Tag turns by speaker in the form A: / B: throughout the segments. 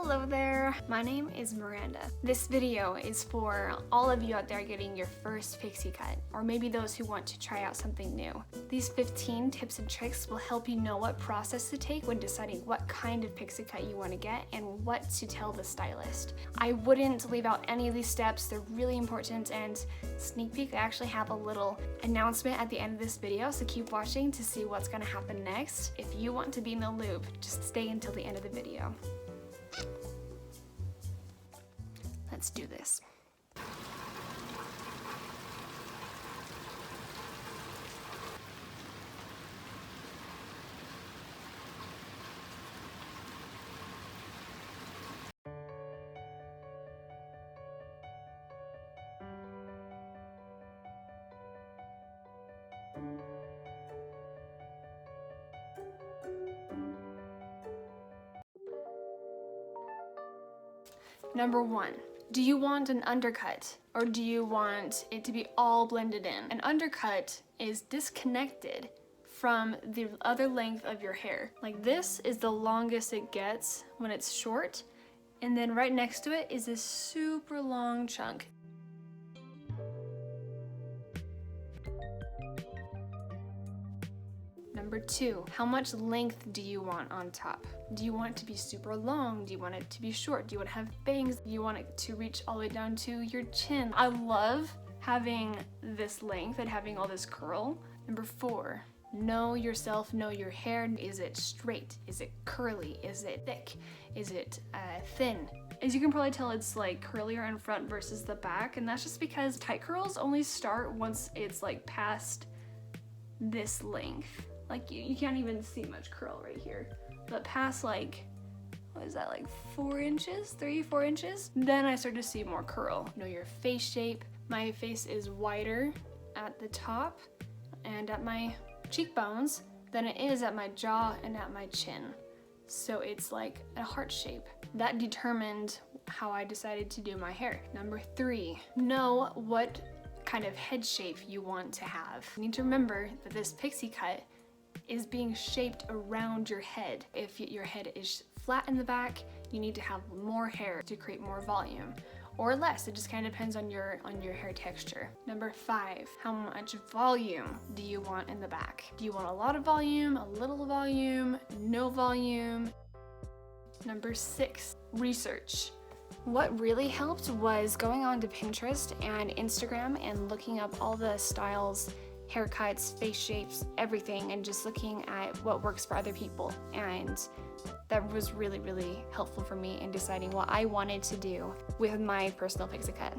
A: Hello there, my name is Miranda. This video is for all of you out there getting your first pixie cut, or maybe those who want to try out something new. These 15 tips and tricks will help you know what process to take when deciding what kind of pixie cut you want to get and what to tell the stylist. I wouldn't leave out any of these steps, they're really important, and sneak peek, I actually have a little announcement at the end of this video, so keep watching to see what's going to happen next. If you want to be in the loop, just stay until the end of the video. Let's do this. Number 1. Do you want an undercut, or do you want it to be all blended in? An undercut is disconnected from the other length of your hair. Like this is the longest it gets when it's short, and then right next to it is this super long chunk. Number 2, how much length do you want on top? Do you want it to be super long? Do you want it to be short? Do you want to have bangs? Do you want it to reach all the way down to your chin? I love having this length and having all this curl. Number 4, know yourself, know your hair. Is it straight? Is it curly? Is it thick? Is it thin? As you can probably tell, it's like curlier in front versus the back, and that's just because tight curls only start once it's like past this length. Like you can't even see much curl right here, but past like, what is that, like 4 inches, 3-4 inches, then I start to see more curl. Know your face shape. My face is wider at the top and at my cheekbones than it is at my jaw and at my chin. So it's like a heart shape. That determined how I decided to do my hair. Number 3, know what kind of head shape you want to have. You need to remember that this pixie cut is being shaped around your head. If your head is flat in the back, you need to have more hair to create more volume, or less. It just kind of depends on your hair texture. Number 5, how much volume do you want in the back? Do you want a lot of volume, a little volume, no volume? Number 6, research. What really helped was going on to Pinterest and Instagram and looking up all the styles, haircuts, face shapes, everything, and just looking at what works for other people. And that was really, really helpful for me in deciding what I wanted to do with my personal pixie cut.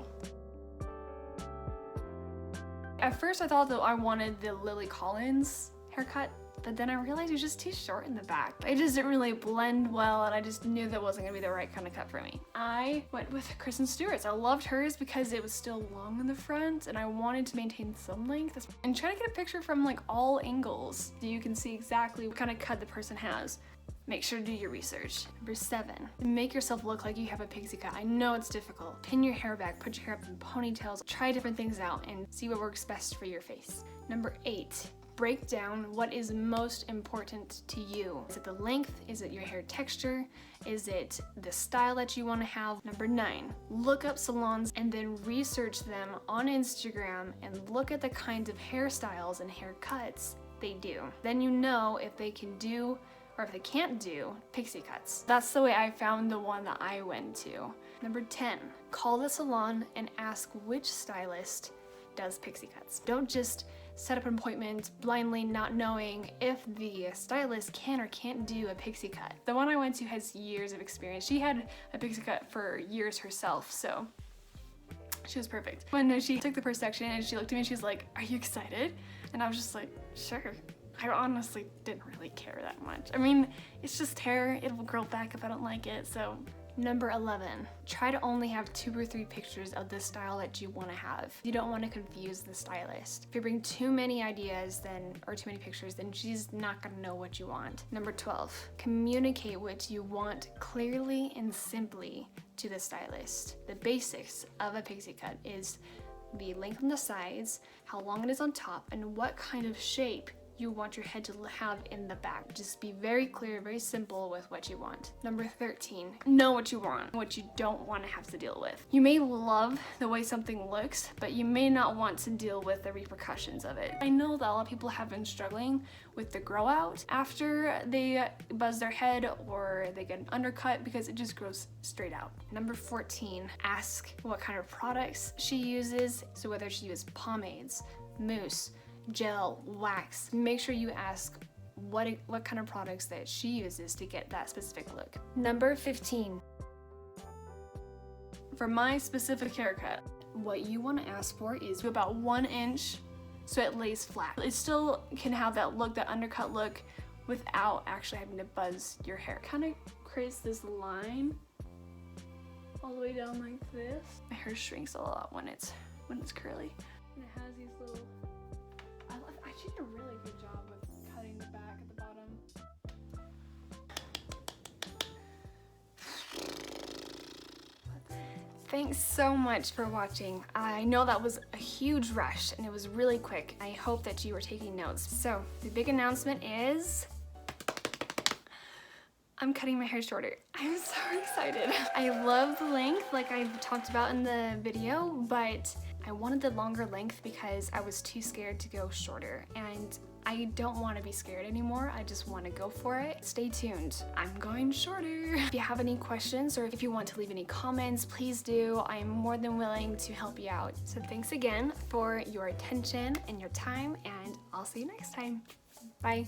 A: At first I thought that I wanted the Lily Collins haircut, but then I realized it was just too short in the back. It just didn't really blend well, and I just knew that wasn't gonna be the right kind of cut for me. I went with Kristen Stewart's. I loved hers because it was still long in the front, and I wanted to maintain some length. And try to get a picture from like all angles so you can see exactly what kind of cut the person has. Make sure to do your research. Number 7, make yourself look like you have a pixie cut. I know it's difficult. Pin your hair back, put your hair up in ponytails, try different things out and see what works best for your face. Number 8, break down what is most important to you. Is it the length? Is it your hair texture? Is it the style that you want to have? Number 9, look up salons and then research them on Instagram and look at the kinds of hairstyles and haircuts they do. Then you know if they can do or if they can't do pixie cuts. That's the way I found the one that I went to. Number 10, call the salon and ask which stylist does pixie cuts. Don't just set up an appointment blindly not knowing if the stylist can or can't do a pixie cut. The one I went to has years of experience. She had a pixie cut for years herself, so she was perfect. When she took the first section and she looked at me and she's like, "Are you excited?" And I was just like, "Sure." I honestly didn't really care that much. I mean, it's just hair, it'll grow back if I don't like it, so. Number 11, try to only have 2 or 3 pictures of the style that you want to have. You don't want to confuse the stylist. If you bring too many ideas or too many pictures, then she's not going to know what you want. Number 12, communicate what you want clearly and simply to the stylist. The basics of a pixie cut is the length on the sides, how long it is on top, and what kind of shape you want your head to have in the back. Just be very clear, very simple with what you want. Number 13, know what you want, what you don't want to have to deal with. You may love the way something looks, but you may not want to deal with the repercussions of it. I know that a lot of people have been struggling with the grow out after they buzz their head or they get an undercut because it just grows straight out. Number 14, ask what kind of products she uses. So whether she uses pomades, mousse, gel, wax, make sure you ask what kind of products that she uses to get that specific look. Number 15, for my specific haircut, what you want to ask for is about 1 inch so it lays flat. It still can have that look, that undercut look, without actually having to buzz your hair. Kind of creates this line all the way down like this. My hair shrinks a lot when it's curly. And it has these little, I did a really good job with cutting the back at the bottom. Thanks so much for watching. I know that was a huge rush and it was really quick. I hope that you were taking notes. So the big announcement is I'm cutting my hair shorter. I'm so excited. I love the length like I've talked about in the video, but I wanted the longer length because I was too scared to go shorter, and I don't want to be scared anymore. I just want to go for it. Stay tuned. I'm going shorter. If you have any questions or if you want to leave any comments, please do. I am more than willing to help you out. So thanks again for your attention and your time, and I'll see you next time. Bye.